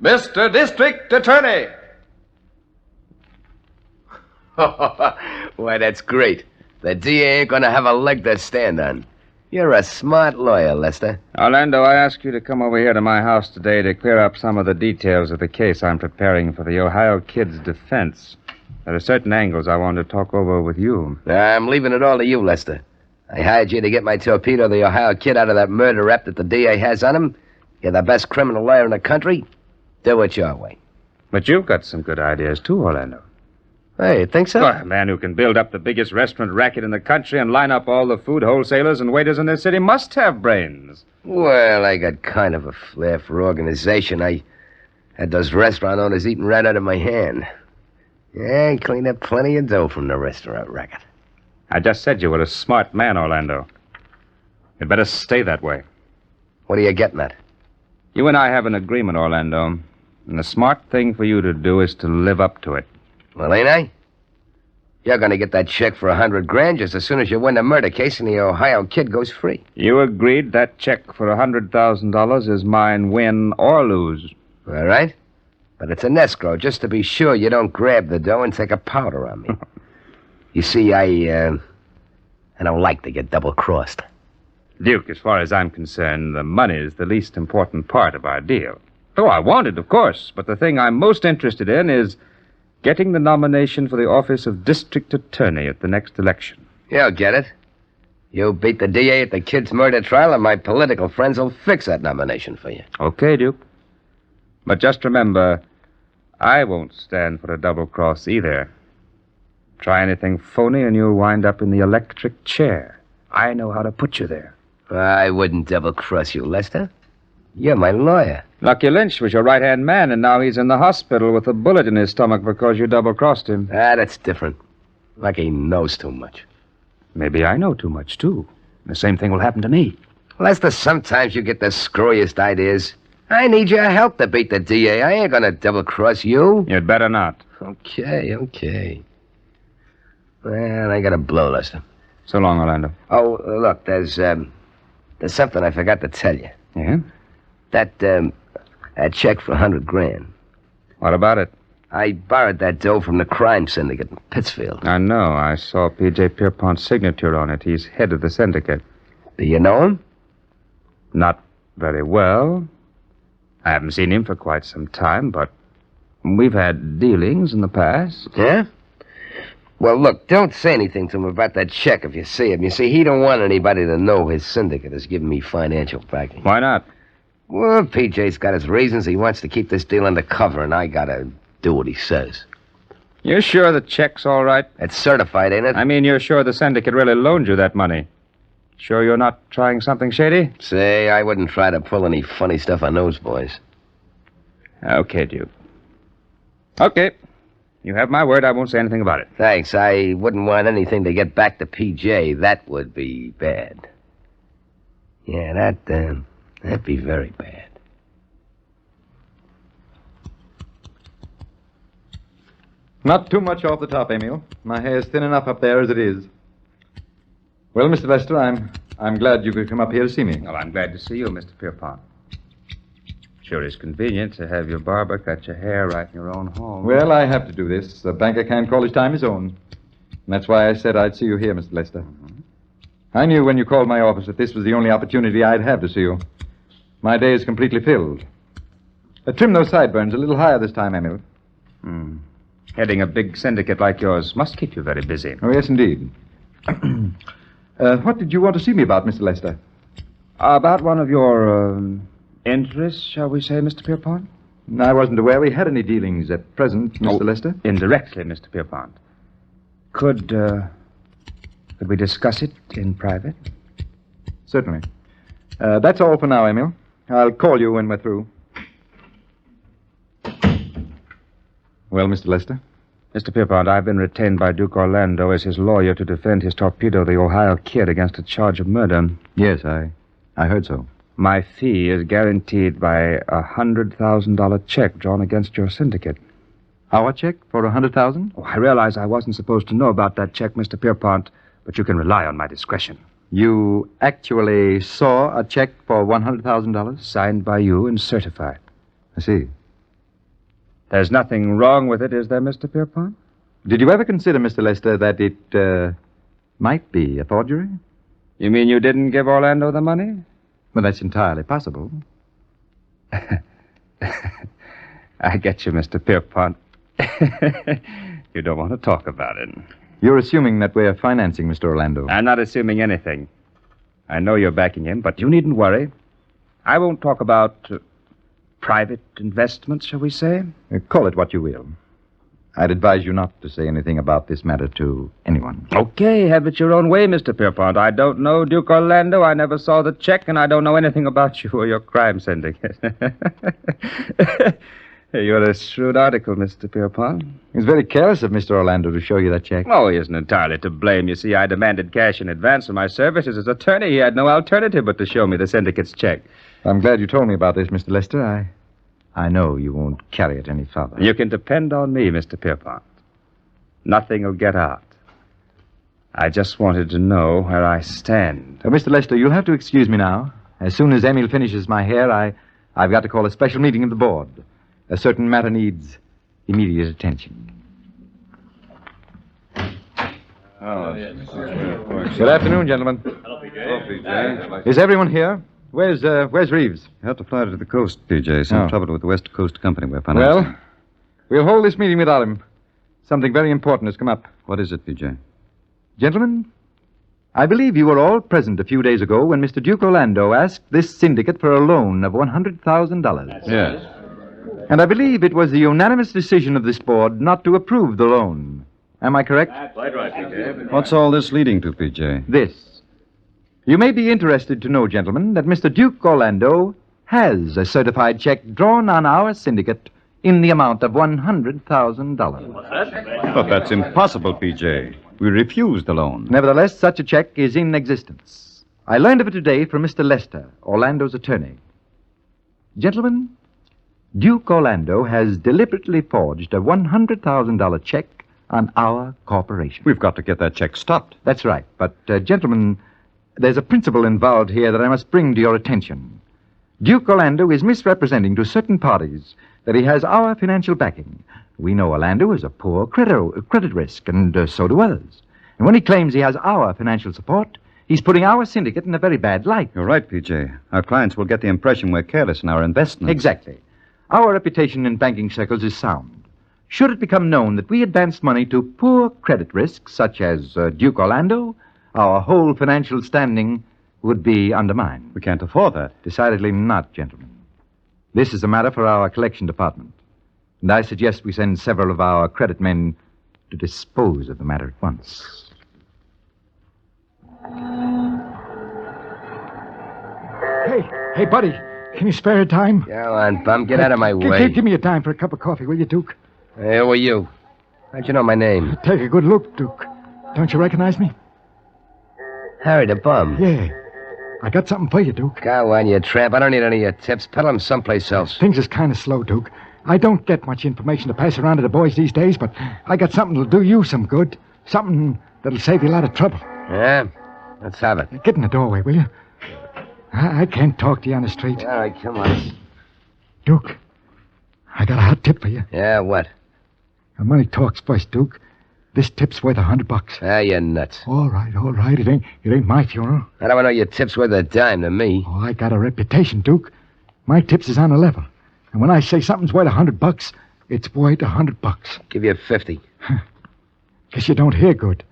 Mr. District Attorney! Why, that's great. The DA ain't gonna have a leg to stand on. You're a smart lawyer, Lester. Orlando, I asked you to come over here to my house today to clear up some of the details of the case I'm preparing for the Ohio Kid's defense. There are certain angles I want to talk over with you. I'm leaving it all to you, Lester. I hired you to get my torpedo the Ohio Kid out of that murder rap that the DA has on him. You're the best criminal lawyer in the country. Do it your way. But you've got some good ideas, too, Orlando. Hey, you think so? A man who can build up the biggest restaurant racket in the country and line up all the food wholesalers and waiters in this city must have brains. Well, I got kind of a flair for organization. I had those restaurant owners eating right out of my hand. Yeah, I cleaned up plenty of dough from the restaurant racket. I just said you were a smart man, Orlando. You'd better stay that way. What are you getting at? You and I have an agreement, Orlando. And the smart thing for you to do is to live up to it. Well, ain't I? You're gonna get that check for $100,000 just as soon as you win the murder case and the Ohio Kid goes free. You agreed that check for $100,000 is mine, win or lose. All right? But it's an escrow, just to be sure you don't grab the dough and take a powder on me. You see, I don't like to get double-crossed. Duke, as far as I'm concerned, the money is the least important part of our deal. Oh, I want it, of course, but the thing I'm most interested in is getting the nomination for the office of District Attorney at the next election. You'll get it. You beat the DA at the kid's murder trial, and my political friends will fix that nomination for you. Okay, Duke. But just remember, I won't stand for a double cross either. Try anything phony and you'll wind up in the electric chair. I know how to put you there. I wouldn't double-cross you, Lester. You're my lawyer. Lucky Lynch was your right-hand man, and now he's in the hospital with a bullet in his stomach because you double-crossed him. That's different. Lucky knows too much. Maybe I know too much, too. The same thing will happen to me. Lester, sometimes you get the screwiest ideas. I need your help to beat the DA. I ain't gonna double-cross you. You'd better not. Okay. Well, I gotta blow, Lester. So long, Orlando. Oh, look, there's something I forgot to tell you. Yeah? That check for $100,000. What about it? I borrowed that dough from the crime syndicate in Pittsfield. I know. I saw P.J. Pierpont's signature on it. He's head of the syndicate. Do you know him? Not very well. I haven't seen him for quite some time, but we've had dealings in the past. Yeah? Well, look, don't say anything to him about that check if you see him. You see, he don't want anybody to know his syndicate is giving me financial backing. Why not? Well, PJ's got his reasons. He wants to keep this deal undercover, and I gotta do what he says. You're sure the check's all right? It's certified, ain't it? I mean, you're sure the syndicate really loaned you that money? Sure you're not trying something shady? Say, I wouldn't try to pull any funny stuff on those boys. Okay, Duke. Okay. You have my word. I won't say anything about it. Thanks. I wouldn't want anything to get back to PJ. That would be bad. Yeah, that'd be very bad. Not too much off the top, Emil. My hair's thin enough up there as it is. Well, Mr. Lester, I'm glad you could come up here to see me. Well, I'm glad to see you, Mr. Pierpont. Sure is convenient to have your barber cut your hair right in your own home. Well, I have to do this. A banker can't call his time his own. And that's why I said I'd see you here, Mr. Lester. I knew when you called my office that this was the only opportunity I'd have to see you. My day is completely filled. Trim those sideburns a little higher this time, Emil. Heading a big syndicate like yours must keep you very busy. Oh, yes, indeed. What did you want to see me about, Mr. Lester? About one of your interests, shall we say, Mr. Pierpont? I wasn't aware we had any dealings at present, Mr. Lester. Indirectly, Mr. Pierpont. Could we discuss it in private? Certainly. That's all for now, Emil. I'll call you when we're through. Well, Mr. Lester? Mr. Pierpont, I've been retained by Duke Orlando as his lawyer to defend his torpedo, the Ohio Kid, against a charge of murder. Yes, I heard so. My fee is guaranteed by a $100,000 check drawn against your syndicate. Our check for $100,000? Oh, I realize I wasn't supposed to know about that check, Mr. Pierpont, but you can rely on my discretion. You actually saw a check for $100,000? Signed by you and certified. I see. There's nothing wrong with it, is there, Mr. Pierpont? Did you ever consider, Mr. Lester, that it might be a forgery? You mean you didn't give Orlando the money? Well, that's entirely possible. I get you, Mr. Pierpont. You don't want to talk about it. You're assuming that we're financing Mr. Orlando. I'm not assuming anything. I know you're backing him, but you needn't worry. I won't talk about private investments, shall we say? Call it what you will. I'd advise you not to say anything about this matter to anyone. Okay, have it your own way, Mr. Pierpont. I don't know Duke Orlando. I never saw the check, and I don't know anything about you or your crime syndicate. You're a shrewd article, Mr. Pierpont. It was very careless of Mr. Orlando to show you that check. Oh, he isn't entirely to blame. You see, I demanded cash in advance for my services as attorney. He had no alternative but to show me the syndicate's check. I'm glad you told me about this, Mr. Lester. I know you won't carry it any further. You can depend on me, Mr. Pierpont. Nothing will get out. I just wanted to know where I stand. Mr. Lester, you'll have to excuse me now. As soon as Emil finishes my hair, I've got to call a special meeting of the board. A certain matter needs immediate attention. Good afternoon, gentlemen. Hello, PJ. Is everyone here? Where's Reeves? You have to fly to the coast, PJ. Some Oh. trouble with the West Coast Company we're financing. Well, we'll hold this meeting without him. Something very important has come up. What is it, PJ? Gentlemen, I believe you were all present a few days ago when Mr. Duke Orlando asked this syndicate for a loan of $100,000. Yes. And I believe it was the unanimous decision of this board not to approve the loan. Am I correct? Quite right, PJ. What's all this leading to, PJ? This. You may be interested to know, gentlemen, that Mr. Duke Orlando has a certified check drawn on our syndicate in the amount of $100,000. But that's impossible, PJ. We refused the loan. Nevertheless, such a check is in existence. I learned of it today from Mr. Lester, Orlando's attorney. Gentlemen, Duke Orlando has deliberately forged a $100,000 check on our corporation. We've got to get that check stopped. That's right. But, gentlemen, there's a principle involved here that I must bring to your attention. Duke Orlando is misrepresenting to certain parties that he has our financial backing. We know Orlando is a poor credit risk, and so do others. And when he claims he has our financial support, he's putting our syndicate in a very bad light. You're right, PJ. Our clients will get the impression we're careless in our investments. Exactly. Our reputation in banking circles is sound. Should it become known that we advance money to poor credit risks, such as Duke Orlando, our whole financial standing would be undermined. We can't afford that. Decidedly not, gentlemen. This is a matter for our collection department. And I suggest we send several of our credit men to dispose of the matter at once. Hey, buddy. Can you spare a dime? Go on, bum. Get out of my way. Give me a dime for a cup of coffee, will you, Duke? Hey, who are you? How'd you know my name? Take a good look, Duke. Don't you recognize me? Harry the Bum. Yeah. I got something for you, Duke. Go on, you tramp. I don't need any of your tips. Peddle them someplace else. Things is kind of slow, Duke. I don't get much information to pass around to the boys these days, but I got something that'll do you some good. Something that'll save you a lot of trouble. Yeah? Let's have it. Get in the doorway, will you? I can't talk to you on the street. All right, come on. Duke, I got a hot tip for you. Yeah, what? Now, money talks first, Duke. This tip's worth $100. Ah, you're nuts. All right. It ain't my funeral. How do I know your tip's worth a dime to me? Oh, I got a reputation, Duke. My tips is on the level. And when I say something's worth $100, it's worth $100. Give you 50. Guess you don't hear good.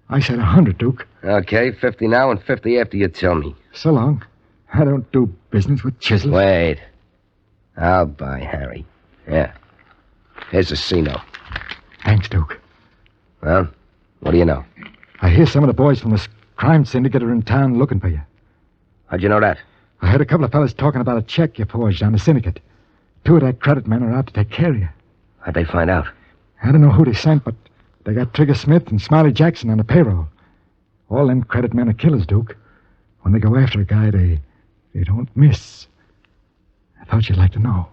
I said 100, Duke. Okay, 50 now and 50 after you tell me. So long. I don't do business with chisels. Wait. I'll buy Harry. Yeah. Here's a C-note. Thanks, Duke. Well, what do you know? I hear some of the boys from this crime syndicate are in town looking for you. How'd you know that? I heard a couple of fellas talking about a check you forged on the syndicate. Two of their credit men are out to take care of you. How'd they find out? I don't know who they sent, but they got Trigger Smith and Smiley Jackson on the payroll. All them credit men are killers, Duke. When they go after a guy, they don't miss. I thought you'd like to know.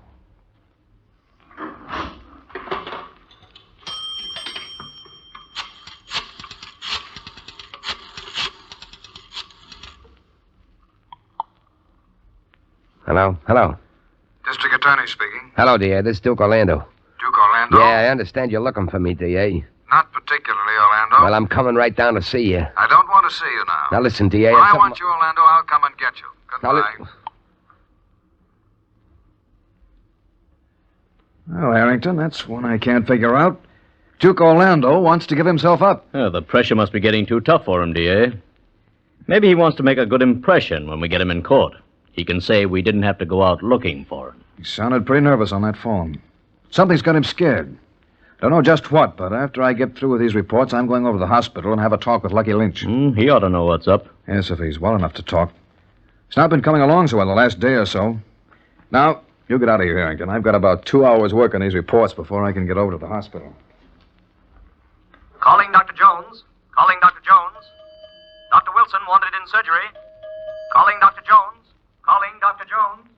Hello? District Attorney speaking. Hello, dear. This is Duke Orlando. Orlando? Yeah, I understand you're looking for me, D.A. Not particularly, Orlando. Well, I'm coming right down to see you. I don't want to see you now. Now, listen, D.A. When I want you, Orlando, I'll come and get you. Goodbye. Well, Harrington, that's one I can't figure out. Duke Orlando wants to give himself up. The pressure must be getting too tough for him, D.A. Maybe he wants to make a good impression when we get him in court. He can say we didn't have to go out looking for him. He sounded pretty nervous on that phone. Something's got him scared. Don't know just what, but after I get through with these reports, I'm going over to the hospital and have a talk with Lucky Lynch. He ought to know what's up. Yes, if he's well enough to talk. He's not been coming along so well the last day or so. Now, you get out of here, Harrington. I've got about 2 hours' work on these reports before I can get over to the hospital. Calling Dr. Jones. Calling Dr. Jones. Dr. Wilson wanted in surgery. Calling Dr. Jones. Calling Dr. Jones.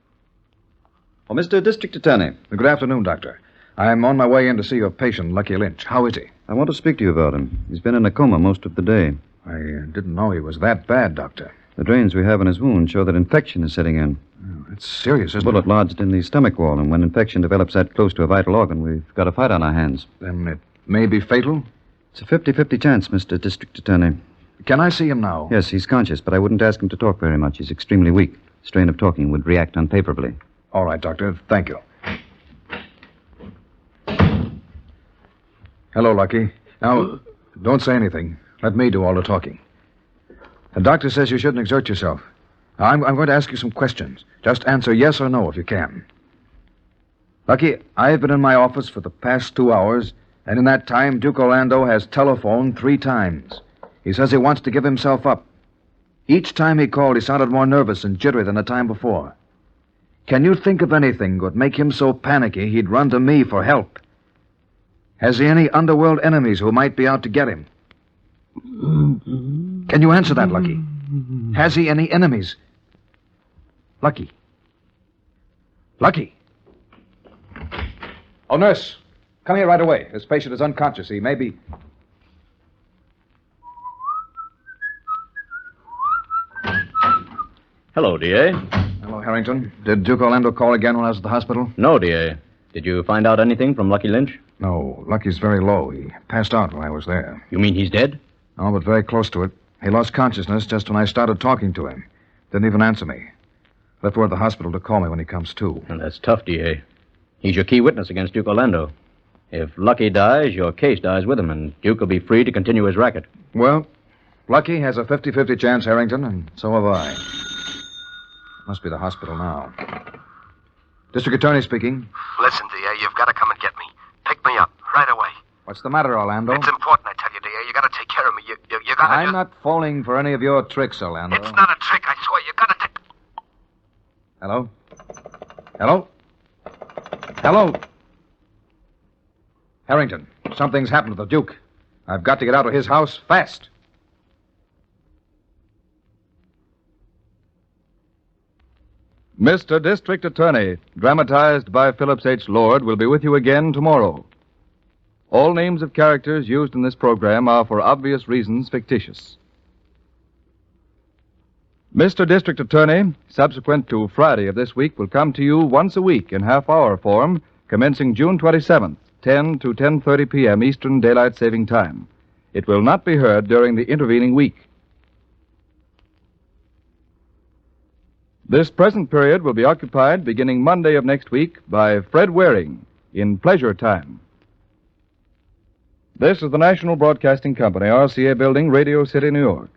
Oh, Mr. District Attorney. Good afternoon, Doctor. I'm on my way in to see your patient, Lucky Lynch. How is he? I want to speak to you about him. He's been in a coma most of the day. I didn't know he was that bad, Doctor. The drains we have in his wound show that infection is setting in. Oh, it's serious, isn't Bullet it? lodged in the stomach wall, and when infection develops that close to a vital organ, we've got a fight on our hands. Then it may be fatal? It's a 50-50 chance, Mr. District Attorney. Can I see him now? Yes, he's conscious, but I wouldn't ask him to talk very much. He's extremely weak. Strain of talking would react unfavorably. All right, Doctor. Thank you. Hello, Lucky. Now, don't say anything. Let me do all the talking. The doctor says you shouldn't exert yourself. Now, I'm going to ask you some questions. Just answer yes or no if you can. Lucky, I've been in my office for the past 2 hours, and in that time, Duke Orlando has telephoned 3 times. He says he wants to give himself up. Each time he called, he sounded more nervous and jittery than the time before. Can you think of anything that would make him so panicky he'd run to me for help? Has he any underworld enemies who might be out to get him? Can you answer that, Lucky? Has he any enemies? Lucky. Lucky. Oh, nurse, come here right away. This patient is unconscious. He may be... Hello, D.A. Hello, Harrington. Did Duke Orlando call again when I was at the hospital? No, D.A. Did you find out anything from Lucky Lynch? No, Lucky's very low. He passed out when I was there. You mean he's dead? No, but very close to it. He lost consciousness just when I started talking to him. Didn't even answer me. Left word at the hospital to call me when he comes to. And that's tough, D.A. He's your key witness against Duke Orlando. If Lucky dies, your case dies with him, and Duke will be free to continue his racket. Well, Lucky has a 50-50 chance, Harrington, and so have I. Must be the hospital now. District Attorney speaking. Listen, D.A., you've got to come and get me. Pick me up right away. What's the matter, Orlando? It's important, I tell you, D.A. You got to take care of me. You got to I'm not falling for any of your tricks, Orlando. It's not a trick, I swear. You got to take... Hello? Hello? Hello? Harrington, something's happened to the Duke. I've got to get out of his house fast. Mr. District Attorney, dramatized by Phillips H. Lord, will be with you again tomorrow. All names of characters used in this program are, for obvious reasons, fictitious. Mr. District Attorney, subsequent to Friday of this week, will come to you once a week in half-hour form, commencing June 27th, 10 to 10:30 p.m. Eastern Daylight Saving Time. It will not be heard during the intervening week. This present period will be occupied beginning Monday of next week by Fred Waring in Pleasure Time. This is the National Broadcasting Company, RCA Building, Radio City, New York.